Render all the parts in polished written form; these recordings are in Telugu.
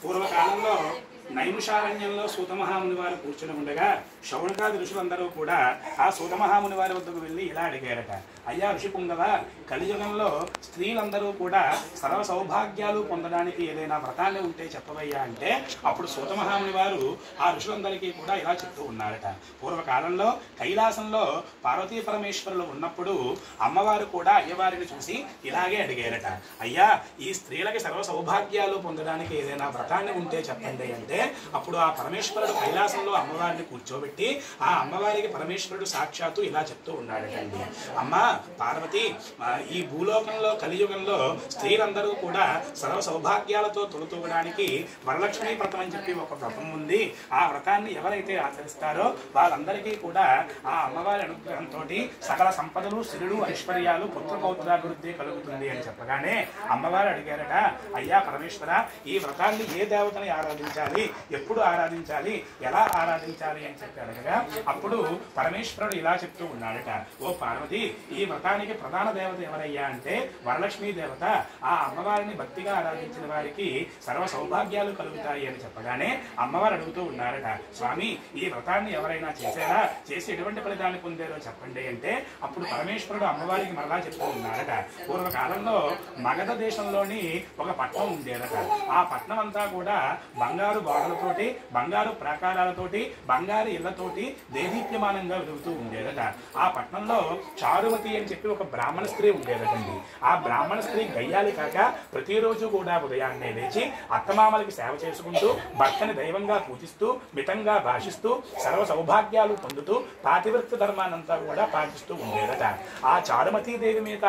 పూర్వకాలంలో నైమిషారణ్యంలో సూతమహాముని వారు కూర్చుని ఉండగా శౌనకాది ఋషులందరూ కూడా ఆ సూతమహాముని వారి వద్దకు వెళ్ళి ఇలా అడిగారట, అయ్యా ఋషిపుంగవ, కలియుగంలో స్త్రీలందరూ కూడా సర్వ సౌభాగ్యాలు పొందడానికి ఏదైనా వ్రతాన్ని ఉంటే చెప్పవయ్యా అంటే అప్పుడు సూతమహాముని వారు ఆ ఋషులందరికీ కూడా ఇలా చెప్తూ ఉన్నారట. పూర్వకాలంలో కైలాసంలో పార్వతీ పరమేశ్వరులు ఉన్నప్పుడు అమ్మవారు కూడా అయ్యవారిని చూసి ఇలాగే అడిగారట, అయ్యా ఈ స్త్రీలకి సర్వ సౌభాగ్యాలు పొందడానికి ఏదైనా వ్రతాన్ని ఉంటే చెప్పండి అంటే అప్పుడు ఆ పరమేశ్వరుడు కైలాసంలో అమ్మవారిని కూర్చోబెట్టి ఆ అమ్మవారికి పరమేశ్వరుడు సాక్షాత్తు ఇలా చెప్తూ ఉన్నాడటండి, అమ్మ పార్వతి, ఈ భూలోకంలో కలియుగంలో స్త్రీలందరూ కూడా సర్వ సౌభాగ్యాలతో తొలుతూగడానికి వరలక్ష్మీ వ్రతం అని చెప్పి ఒక వ్రతం ఉంది. ఆ వ్రతాన్ని ఎవరైతే ఆచరిస్తారో వాళ్ళందరికీ కూడా ఆ అమ్మవారి అనుగ్రహంతో సకల సంపదలు, సిరులు, ఐశ్వర్యాలు, పుత్ర పౌత్రాభివృద్ధి కలుగుతుంది అని చెప్పగానే అమ్మవారు అడిగారట, అయ్యా పరమేశ్వర, ఈ వ్రతాన్ని ఏ దేవతని ఆరాధించాలి, ఎప్పుడు ఆరాధించాలి, ఎలా ఆరాధించాలి అని చెప్పి అడగగా అప్పుడు పరమేశ్వరుడు ఇలా చెప్తూ ఉన్నాడట, ఓ పార్వతి, ఈ వ్రతానికి ప్రధాన దేవత ఎవరయ్యా అంటే వరలక్ష్మీ దేవత. ఆ అమ్మవారిని భక్తిగా ఆరాధించిన వారికి సర్వ సౌభాగ్యాలు కలుగుతాయి అని చెప్పగానే అమ్మవారు అడుగుతూ ఉన్నారట, స్వామి ఈ వ్రతాన్ని ఎవరైనా చేశారా, చేసి ఎటువంటి ఫలితాన్ని పొందారో చెప్పండి అంటే అప్పుడు పరమేశ్వరుడు అమ్మవారికి మరలా చెప్తూ ఉన్నారట, పూర్వకాలంలో మగధ దేశంలోని ఒక పట్నం ఉండేదట. ఆ పట్నం అంతా కూడా బంగారు గోడలతోటి, బంగారు ప్రాకారాలతోటి, బంగారు ఇళ్లతోటి దేదీప్యమానంగా వెలుగుతూ ఉండేదట. ఆ పట్నంలో చారుమతి అని చెప్పి ఒక బ్రాహ్మణ స్త్రీ ఉండేదటండి. ఆ బ్రాహ్మణ స్త్రీ గయ్యాలి కాక ప్రతిరోజు కూడా ఉదయాన్నే లేచి అత్తమామలకి సేవ చేసుకుంటూ, భర్తని దైవంగా పూజిస్తూ, మితంగా భాషిస్తూ, సర్వ సౌభాగ్యాలు పొందుతూ పాతివ్రత్య ధర్మానంతా కూడా పాటిస్తూ ఉండేదట. ఆ చారుమతీదేవి మీద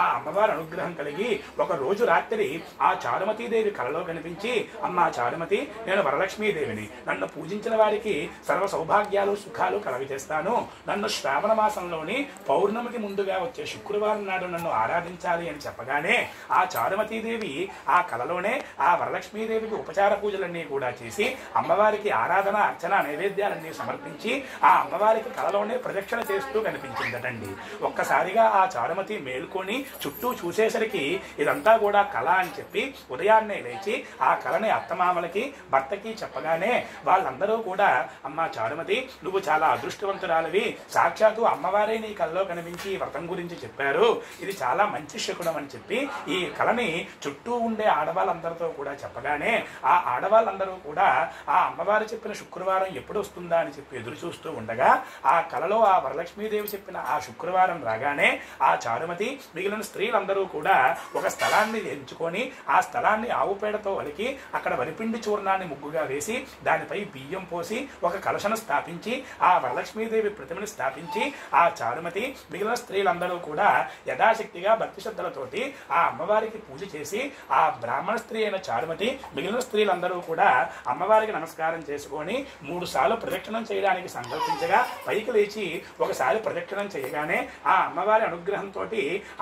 ఆ అమ్మవారి అనుగ్రహం కలిగి ఒక రోజు రాత్రి ఆ చారుమతీదేవి కలలో కనిపించి, అమ్మా చారుమతి, నేను వరలక్ష్మీదేవిని, నన్ను పూజించిన వారికి సర్వ సౌభాగ్యాలు, సుఖాలు కలగజేస్తాను. నన్ను శ్రావణ మాసంలోని పౌర్ణమికి ముందుగా వచ్చే శుక్రవారం నాడు నన్ను ఆరాధించాలి అని చెప్పగానే ఆ చారుమతీదేవి ఆ కలలోనే ఆ వరలక్ష్మీదేవికి ఉపచార పూజలన్నీ కూడా చేసి అమ్మవారికి ఆరాధన, అర్చన, నైవేద్యాలన్నీ సమర్పించి ఆ అమ్మవారికి కలలోనే ప్రదక్షిణ చేస్తూ కనిపించిందటండి. ఒక్కసారిగా ఆ చారుమతి మేల్కొని చుట్టూ చూసేసరికి ఇదంతా కూడా కళ అని చెప్పి ఉదయాన్నే లేచి ఆ కళని అత్తమామలకి, భర్తకి చెప్పగానే వాళ్ళందరూ కూడా, అమ్మా చారుమతి, నువ్వు చాలా అదృష్టవంతురాలివి, సాక్షాత్తు అమ్మవారే నీ కళలో కనిపించి ఈ వ్రతం గురించి చెప్పారు, ఇది చాలా మంచి శకునం అని చెప్పి ఈ కళని చుట్టూ ఉండే ఆడవాళ్ళందరితో కూడా చెప్పగానే ఆ ఆడవాళ్ళందరూ కూడా ఆ అమ్మవారు చెప్పిన శుక్రవారం ఎప్పుడు వస్తుందా అని చెప్పి ఎదురు చూస్తూ ఉండగా ఆ కళలో ఆ వరలక్ష్మీదేవి చెప్పిన ఆ శుక్రవారం రాగానే ఆ చారుమతి మిగిలిన స్త్రీలందరూ కూడా ఒక స్థలాన్ని ఎంచుకొని ఆ స్థలాన్ని ఆవు పేడతో వలికి అక్కడ వరిపిండి చూర్ణాన్ని ముగ్గుగా వేసి దానిపై బియ్యం పోసి ఒక కలశను స్థాపించి ఆ వరలక్ష్మీదేవి ప్రతిమని స్థాపించి ఆ చారుమతి మిగిలిన స్త్రీలందరూ కూడా యథాశక్తిగా భక్తి శ్రద్ధలతోటి ఆ అమ్మవారికి పూజ చేసి ఆ బ్రాహ్మణ స్త్రీ అయిన చారుమతి మిగిలిన స్త్రీలందరూ కూడా అమ్మవారికి నమస్కారం చేసుకొని 3 సార్లు ప్రదక్షిణం చేయడానికి సంకల్పించగా పైకి లేచి ఒకసారి ప్రదక్షిణం చేయగానే ఆ అమ్మవారి అనుగ్రహంతో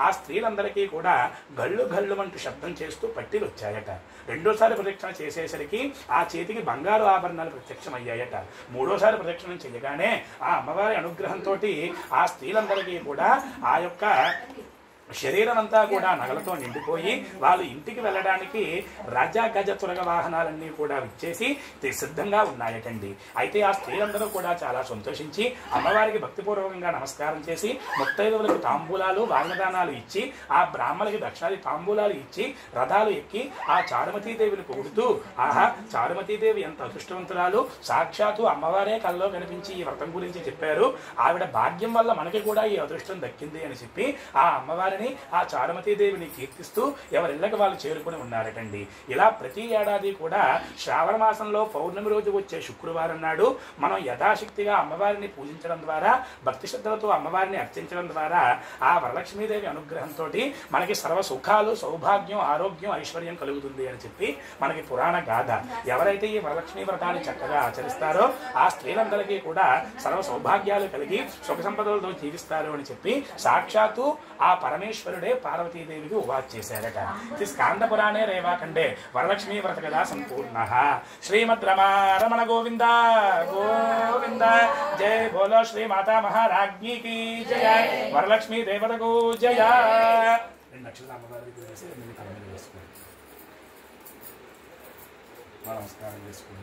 ఆ స్త్రీలందరికీ కూడా గళ్ళు గళ్ళు అంటూ శబ్దం చేస్తూ పట్టీలు వచ్చాయట. రెండోసారి ప్రదక్షిణ చేసేసరికి ఆ చేతికి బంగారు ఆభరణాలు ప్రత్యక్షమయ్యాయట. మూడోసారి ప్రదక్షిణం చేయగానే ఆ అమ్మవారి అనుగ్రహంతో ఆ స్త్రీలందరికీ కూడా ఆ యొక్క శరీరం అంతా కూడా నగలతో నిండిపోయి వాళ్ళు ఇంటికి వెళ్ళడానికి రజ గజ తురగ వాహనాలన్నీ కూడా విచ్చేసి సిద్ధంగా ఉన్నాయటండి. అయితే ఆ స్త్రీలందరూ కూడా చాలా సంతోషించి అమ్మవారికి భక్తిపూర్వకంగా నమస్కారం చేసి ముత్తైదువులకు తాంబూలాలు, వాగ్దానాలు ఇచ్చి ఆ బ్రాహ్మణులకి దక్షిణాది తాంబూలాలు ఇచ్చి రథాలు ఎక్కి ఆ చారుమతీదేవిని పొగుడుతూ, ఆహా చారుమతీదేవి ఎంత అదృష్టవంతురాలు, సాక్షాత్తు అమ్మవారే కల్లో కనిపించి ఈ వ్రతం గురించి చెప్పారు, ఆవిడ భాగ్యం వల్ల మనకి కూడా ఈ అదృష్టం దక్కింది అని చెప్పి ఆ అమ్మవారి ఆ చారుమతీదేవిని కీర్తిస్తూ ఎవరిళ్ళకి వాళ్ళు చేరుకుని ఉన్నారటండి. ఇలా ప్రతి ఏడాది కూడా శ్రావణ మాసంలో పౌర్ణమి రోజు వచ్చే శుక్రవారం నాడు మనం యథాశక్తిగా అమ్మవారిని పూజించడం ద్వారా, భక్తి శ్రద్ధలతో అమ్మవారిని అర్చించడం ద్వారా ఆ వరలక్ష్మీదేవి అనుగ్రహంతో మనకి సర్వ సుఖాలు, సౌభాగ్యం, ఆరోగ్యం, ఐశ్వర్యం కలుగుతుంది అని చెప్పి మనకి పురాణ గాథ. ఎవరైతే ఈ వరలక్ష్మీ వ్రతాన్ని చక్కగా ఆచరిస్తారో ఆ స్త్రీలందరికీ కూడా సర్వ సౌభాగ్యాలు కలిగి సుఖ సంపదలతో జీవిస్తారు అని చెప్పి సాక్షాత్తు ఆ పరమేశ్వరుడే పార్వతీదేవికి ఉవాచ చేశారట. ఇది స్కాంద పురాణే రేవాఖండే వరలక్ష్మీ వ్రత కథా సంపూర్ణ. శ్రీమద్ రమణ గోవింద గోవింద. జయ బోలో శ్రీ మాతా మహారాజ్ఞీకి జయ. వరలక్ష్మీ దేవతకు జయ. 2 అక్షరాలు అమ్మవారికి వేసి 2 కళ మీద వేసుకోండి. నమస్కారం చేసుకుంటాం.